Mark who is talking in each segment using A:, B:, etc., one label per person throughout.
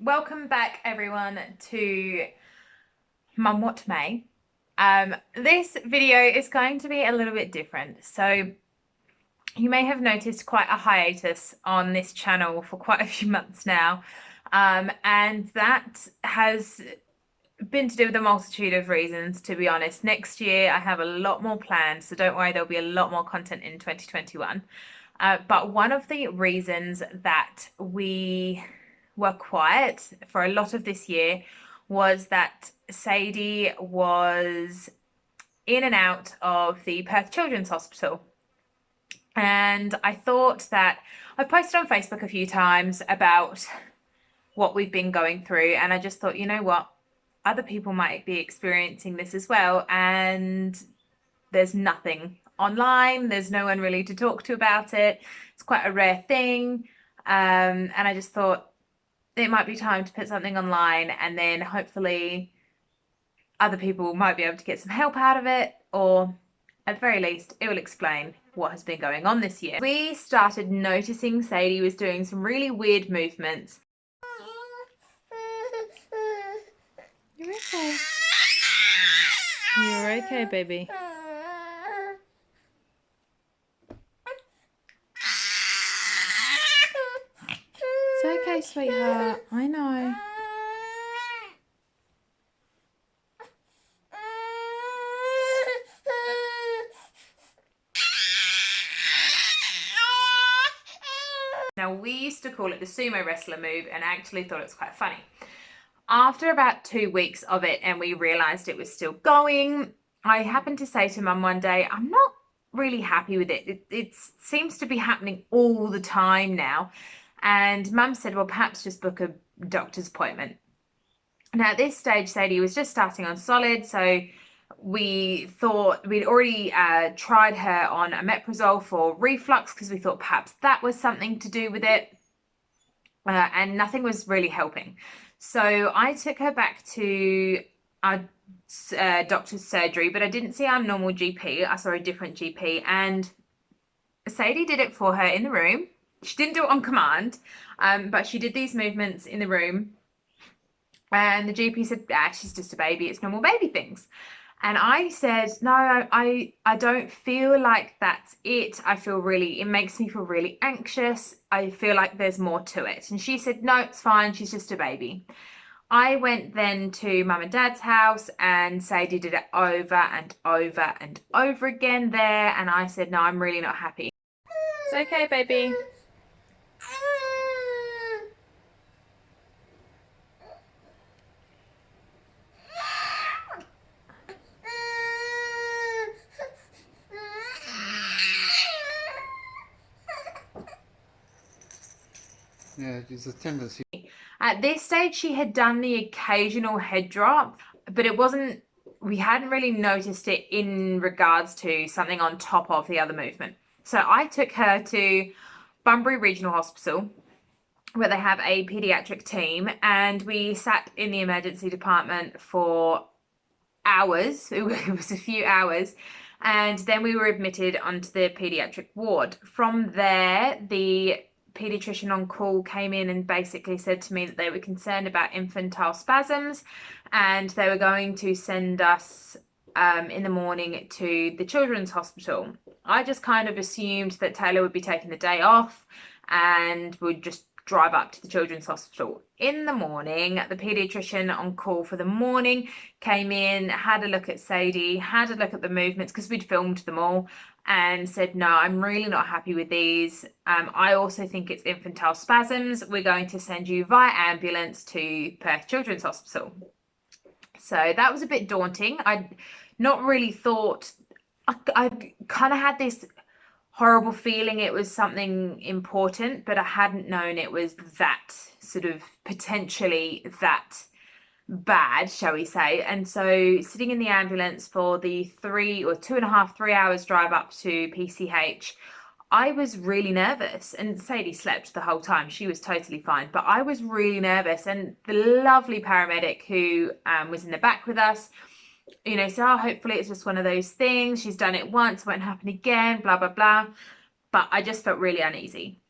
A: Welcome back everyone to Mum What May. This video is going to be a little bit different. So you may have noticed quite a hiatus on this channel for quite a few months now. And that has been to do with a multitude of reasons, to be honest. Next year I have a lot more planned, so don't worry, there'll be a lot more content in 2021. But one of the reasons that we were quiet for a lot of this year was that Sadie was in and out of the Perth Children's Hospital. And I thought that I've posted on Facebook a few times about what we've been going through, and I just thought, you know what, other people might be experiencing this as well, and there's nothing online, there's no one really to talk to about it. It's quite a rare thing, and I just thought it might be time to put something online, and then hopefully other people might be able to get some help out of it, or at the very least it will explain what has been going on this year. We started noticing Sadie was doing some really weird movements. You're okay. You're okay, baby. It's okay, sweetheart. I know. Now, we used to call it the sumo wrestler move and actually thought it was quite funny. After about 2 weeks of it and we realised it was still going, I happened to say to Mum one day, I'm not really happy with it. It seems to be happening all the time now. And Mum said, well, perhaps just book a doctor's appointment. Now, at this stage, Sadie was just starting on solid, so we thought we'd already tried her on omeprazole for reflux because we thought perhaps that was something to do with it, and nothing was really helping. So I took her back to our doctor's surgery, but I didn't see our normal GP. I saw a different GP, and Sadie did it for her in the room. She didn't do it on command, but she did these movements in the room, and the GP said, she's just a baby, it's normal baby things. And I said, no, I don't feel like that's it. It makes me feel really anxious. I feel like there's more to it. And she said, no, it's fine. She's just a baby. I went then to Mum and Dad's house, and Sadie did it over and over and over again there. And I said, no, I'm really not happy. It's okay, baby.
B: Yeah, there's a tendency.
A: At this stage, she had done the occasional head drop, but we hadn't really noticed it in regards to something on top of the other movement. So I took her to Bunbury Regional Hospital, where they have a paediatric team, and we sat in the emergency department for hours. It was a few hours. And then we were admitted onto the paediatric ward. From there, the paediatrician on call came in and basically said to me that they were concerned about infantile spasms, and they were going to send us in the morning to the children's hospital. I just kind of assumed that Taylor would be taking the day off and would just drive up to the children's hospital. In the morning, the paediatrician on call for the morning came in, had a look at Sadie, had a look at the movements because we'd filmed them all, and said, no, I'm really not happy with these. I also think it's infantile spasms. We're going to send you via ambulance to Perth Children's Hospital. So that was a bit daunting. I'd not really thought, I kind of had this horrible feeling it was something important, but I hadn't known it was that sort of potentially that bad, shall we say. And so sitting in the ambulance for the 3 or 2.5, 3 hours drive up to PCH, I was really nervous, and Sadie slept the whole time. She was totally fine, but I was really nervous. And the lovely paramedic who was in the back with us, you know, so hopefully it's just one of those things. She's done it once, it won't happen again, blah, blah, blah. But I just felt really uneasy.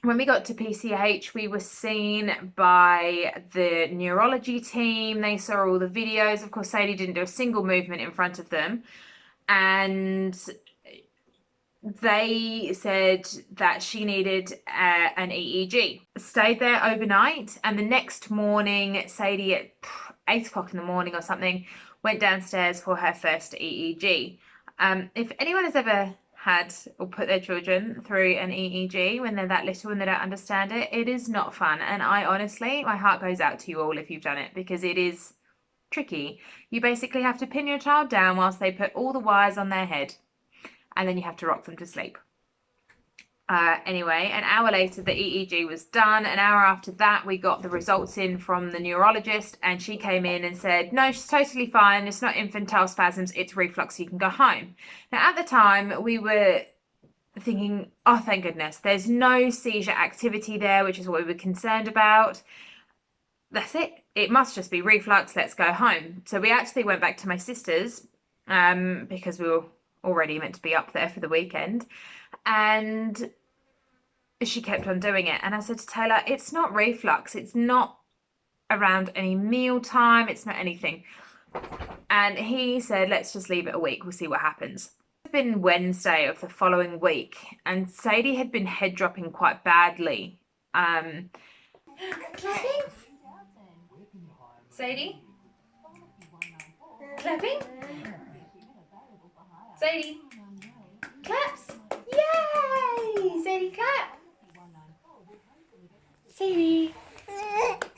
A: when we got to PCH, we were seen by the neurology team. They saw all the videos. Of course, Sadie didn't do a single movement in front of them. And they said that she needed an EEG. Stayed there overnight, and the next morning, Sadie at 8 o'clock in the morning or something, went downstairs for her first EEG. If anyone has ever had or put their children through an EEG when they're that little and they don't understand it, it is not fun. And I honestly, my heart goes out to you all if you've done it, because it is tricky. You basically have to pin your child down whilst they put all the wires on their head, and then you have to rock them to sleep. Anyway, an hour later, the EEG was done. An hour after that, we got the results in from the neurologist, and she came in and said, no, she's totally fine. It's not infantile spasms, it's reflux. You can go home. Now, at the time, we were thinking, oh, thank goodness, there's no seizure activity there, which is what we were concerned about. That's it. It must just be reflux. Let's go home. So we actually went back to my sister's because we were already meant to be up there for the weekend, and she kept on doing it. And I said to Taylor, it's not reflux, it's not around any meal time, it's not anything. And he said, let's just leave it a week, we'll see what happens. It's been Wednesday of the following week, and Sadie had been head dropping quite badly. Clapping? Sadie? Clapping? Sadie? Claps? Yay! Sadie, clap! Sadie?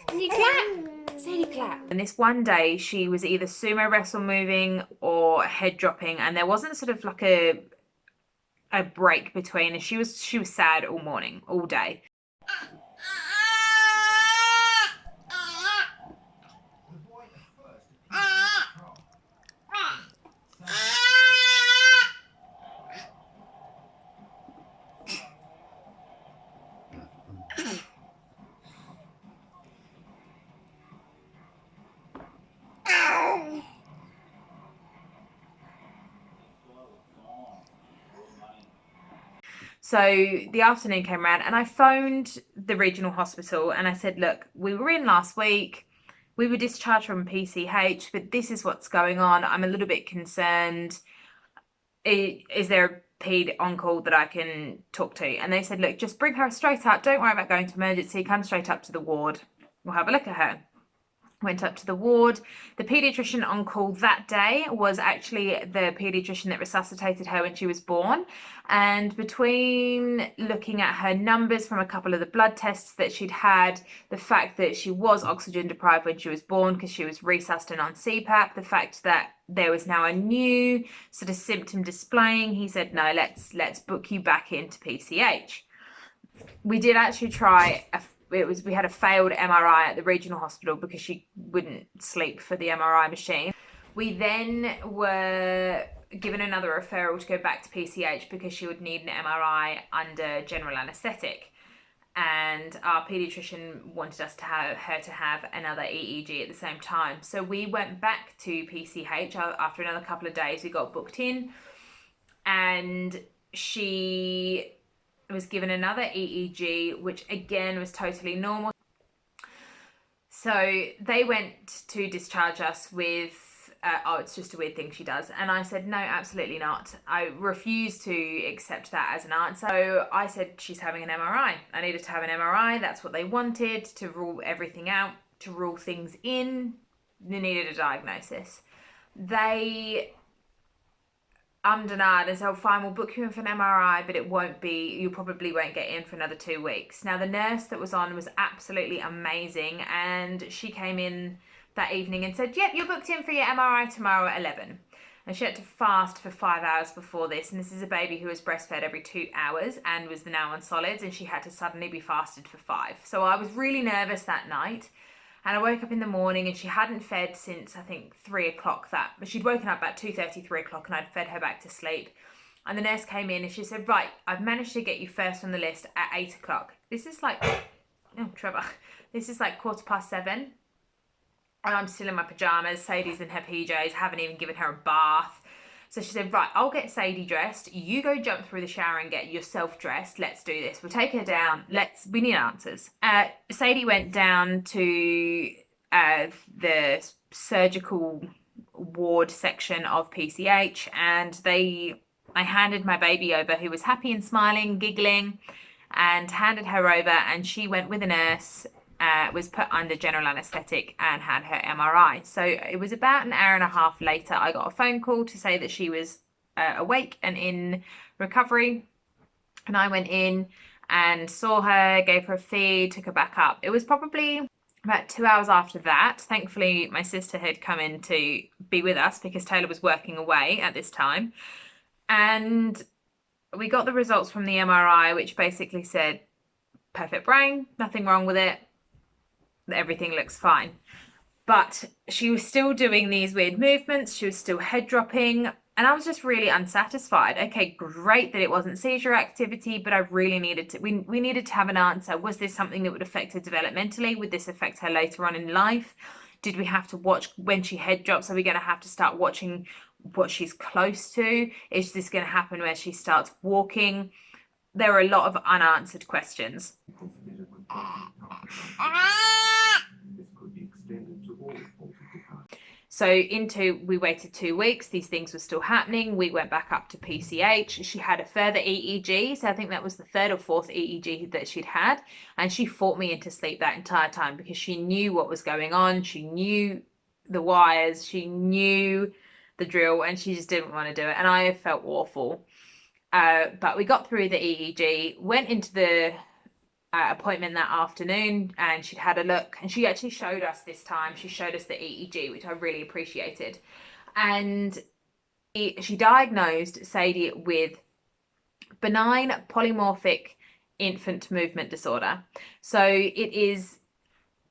A: Can you clap? Sadie, clap. And this one day, she was either sumo wrestle moving or head dropping, and there wasn't sort of like a break between. She was sad all morning, all day. So the afternoon came around, and I phoned the regional hospital and I said, look, we were in last week, we were discharged from PCH, but this is what's going on. I'm a little bit concerned. Is there a paed on call that I can talk to? And they said, look, just bring her straight up. Don't worry about going to emergency. Come straight up to the ward. We'll have a look at her. Went up to the ward. The paediatrician on call that day was actually the paediatrician that resuscitated her when she was born. And between looking at her numbers from a couple of the blood tests that she'd had, the fact that she was oxygen deprived when she was born because she was resuscitated on CPAP, the fact that there was now a new sort of symptom displaying, he said, no, let's book you back into PCH. We did actually try we had a failed MRI at the regional hospital because she wouldn't sleep for the MRI machine. We then were given another referral to go back to PCH because she would need an MRI under general anaesthetic. And our paediatrician wanted us to have another EEG at the same time. So we went back to PCH after another couple of days. We got booked in, and she was given another EEG, which again was totally normal. So they went to discharge us with, oh, it's just a weird thing she does. And I said, no, absolutely not. I refused to accept that as an answer. So I said, she's having an MRI. I needed to have an MRI. That's what they wanted, to rule everything out, to rule things in. They needed a diagnosis. They denied and said, oh, fine, we'll book you in for an MRI, but you probably won't get in for another 2 weeks. Now, the nurse that was on was absolutely amazing, and she came in that evening and said, yep, you're booked in for your MRI tomorrow at 11. And she had to fast for 5 hours before this, and this is a baby who was breastfed every 2 hours and was now on solids, and she had to suddenly be fasted for 5. So I was really nervous that night. And I woke up in the morning, and she hadn't fed since, I think, 3 o'clock but she'd woken up about 2:30, 3 o'clock, and I'd fed her back to sleep. And the nurse came in and she said, right, I've managed to get you first on the list at 8 o'clock. This is like, oh, Trevor, this is like 7:15. And I'm still in my pajamas. Sadie's in her PJs, haven't even given her a bath. So she said, right, I'll get Sadie dressed. You go jump through the shower and get yourself dressed. Let's do this. We'll take her down. We need answers. Sadie went down to the surgical ward section of PCH, and I handed my baby over, who was happy and smiling, giggling, and handed her over, and she went with a nurse, was put under general anaesthetic and had her MRI. So it was about an hour and a half later, I got a phone call to say that she was awake and in recovery. And I went in and saw her, gave her a feed, took her back up. It was probably about 2 hours after that. Thankfully, my sister had come in to be with us because Taylor was working away at this time. And we got the results from the MRI, which basically said, perfect brain, nothing wrong with it, everything looks fine. But she was still doing these weird movements, she was still head dropping, and I was just really unsatisfied. Okay, great that it wasn't seizure activity, but I really needed to, we needed to have an answer. Was this something that would affect her developmentally? Would this affect her later on in life? Did we have to watch when she head drops? Are we going to have to start watching what she's close to? Is this going to happen where she starts walking? There are a lot of unanswered questions. So we waited 2 weeks. These things were still happening. We went back up to PCH. She had a further EEG. So I think that was the 3rd or 4th EEG that she'd had. And she fought me into sleep that entire time because she knew what was going on. She knew the wires. She knew the drill, and she just didn't want to do it. And I felt awful. But we got through the EEG, went into the appointment that afternoon, and she'd had a look, and she actually showed us this time. She showed us the EEG, which I really appreciated. And she diagnosed Sadie with benign polymorphic infant movement disorder. So it is,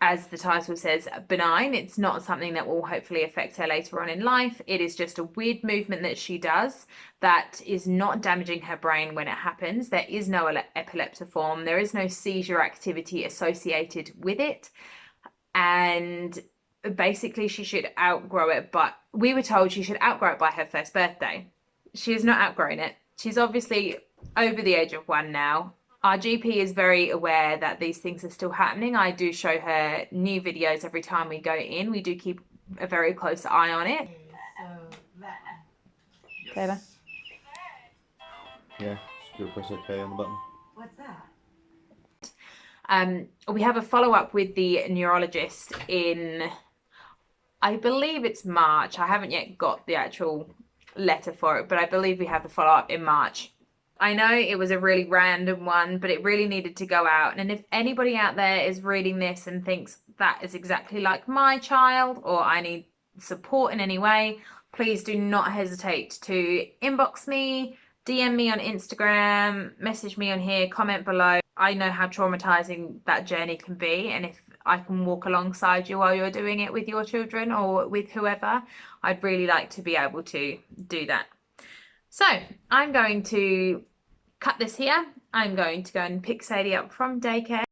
A: as the title says, benign. It's not something that will hopefully affect her later on in life. It is just a weird movement that she does that is not damaging her brain when it happens. There is no epileptiform. There is no seizure activity associated with it. And basically she should outgrow it, but we were told she should outgrow it by her 1st birthday. She has not outgrown it. She's obviously over the age of 1 now. Our GP is very aware that these things are still happening. I do show her new videos every time we go in. We do keep a very close eye on it. Okay, there.
C: Yeah, just go press OK on the button.
D: What's that?
A: We have a follow-up with the neurologist in, I believe it's March. I haven't yet got the actual letter for it, but I believe we have the follow-up in March. I know it was a really random one, but it really needed to go out. And if anybody out there is reading this and thinks that is exactly like my child, or I need support in any way, please do not hesitate to inbox me, DM me on Instagram, message me on here, comment below. I know how traumatizing that journey can be, and if I can walk alongside you while you're doing it with your children or with whoever, I'd really like to be able to do that. So I'm going to cut this here. I'm going to go and pick Sadie up from daycare.